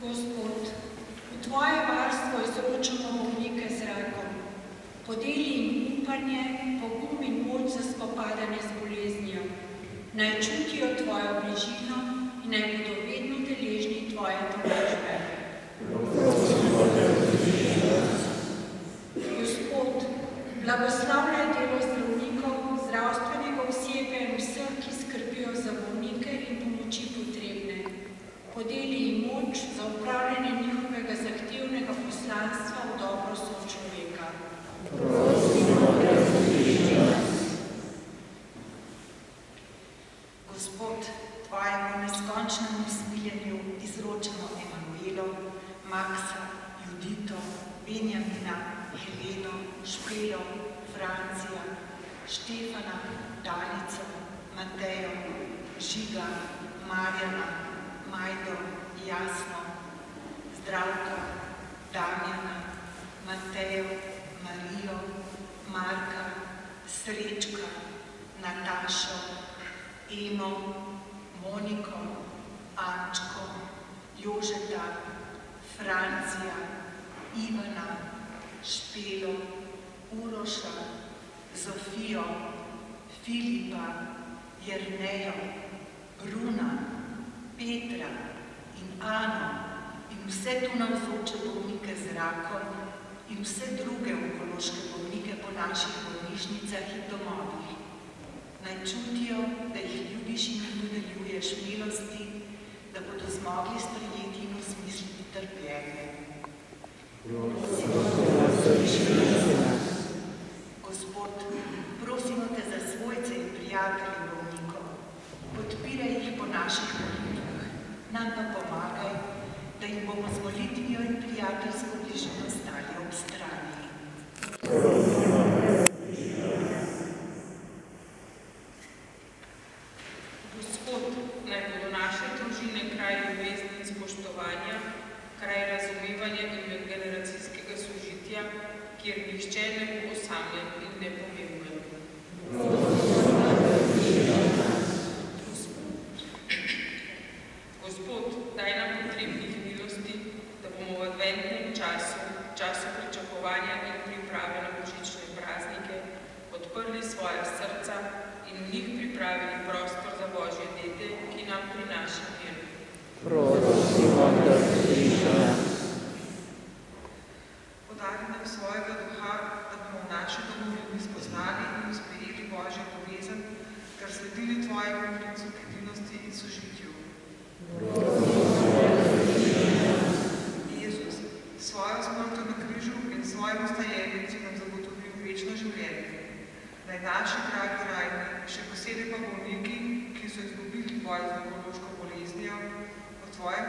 Gospod, v Tvoje varstvo izročamo bolnike z rakom. Podeli jim upanje, pogum in moč za spopadanje z boleznijo. Naj čutijo Tvojo bližino in naj bodo vedno deležni Tvoje tolažbe. Gospod, blagoslavljaj delo zdravnikov, zdravstvenega osebja in vseh, ki skrbijo za bolnike in pomoči potrebne. Podeli jim moč za upravljanje njihovega zahtevnega poslanstva v dobro sočloveka. Gospod, Tvojemu neskončnemu smiljenju izročamo Emanuelo, Maksa, Judito, Benjamina, Heleno, Špelo, Francija, Štefana, Dalico, Matejo, Žiga, Marjana, Majdo, Jasno, Zdravka, Damjana, Matejo, Marijo, Marka, Srečka, Natašo, Emo, Moniko, Ančko, Jožeta, Francija, Ivana, Špelo, Uroša, Zofijo, Filipa, Jernejo, Bruna, Petra in Ano in vse tu navzoče bolnike z rakom in vse druge onkološke bolnike po naših bolnišnicah in domovih. Naj čutijo, da jih ljubiš in jim dodeljuješ milosti, da bodo zmogli sprejeti in osmisliti trpljenje. Gospod, prosimo Te za svojce in prijatelje bolnikov. Podpiraj jih po naših molitvah, nam pa pomagaj, da jim bomo z molitvijo in prijateljsko bližino stali ob strani. Gospod, naj bodo naše družine kraj ljubezni in spoštovanja, kraj razumevanja in medgeneracijskega sožitja, kjer nihče ne bo osamljen in nepomemben. Gospod, daj nam potrebnih milosti, da bomo v adventnem času pričakovanja in priprave na božične praznike, odprli svoja srca in v njih pripravili prostor za Božje dete, ki nam prinaša mir. Prosimo, da sliši nas. Podari nam svojega duha, da bomo v naši domovini spoznali in sprejeli Božjo ljubezen, ter sledili Tvojemu principu edinosti in sožitju. Jezus, svojo smrtjo na križu in svojim vstajenjem si nam zagotovil večno življenje. Naj naši dragi rajni, še posebej pa bolniki, ki so izgubili boj z onkološko boleznijo, v Tvojem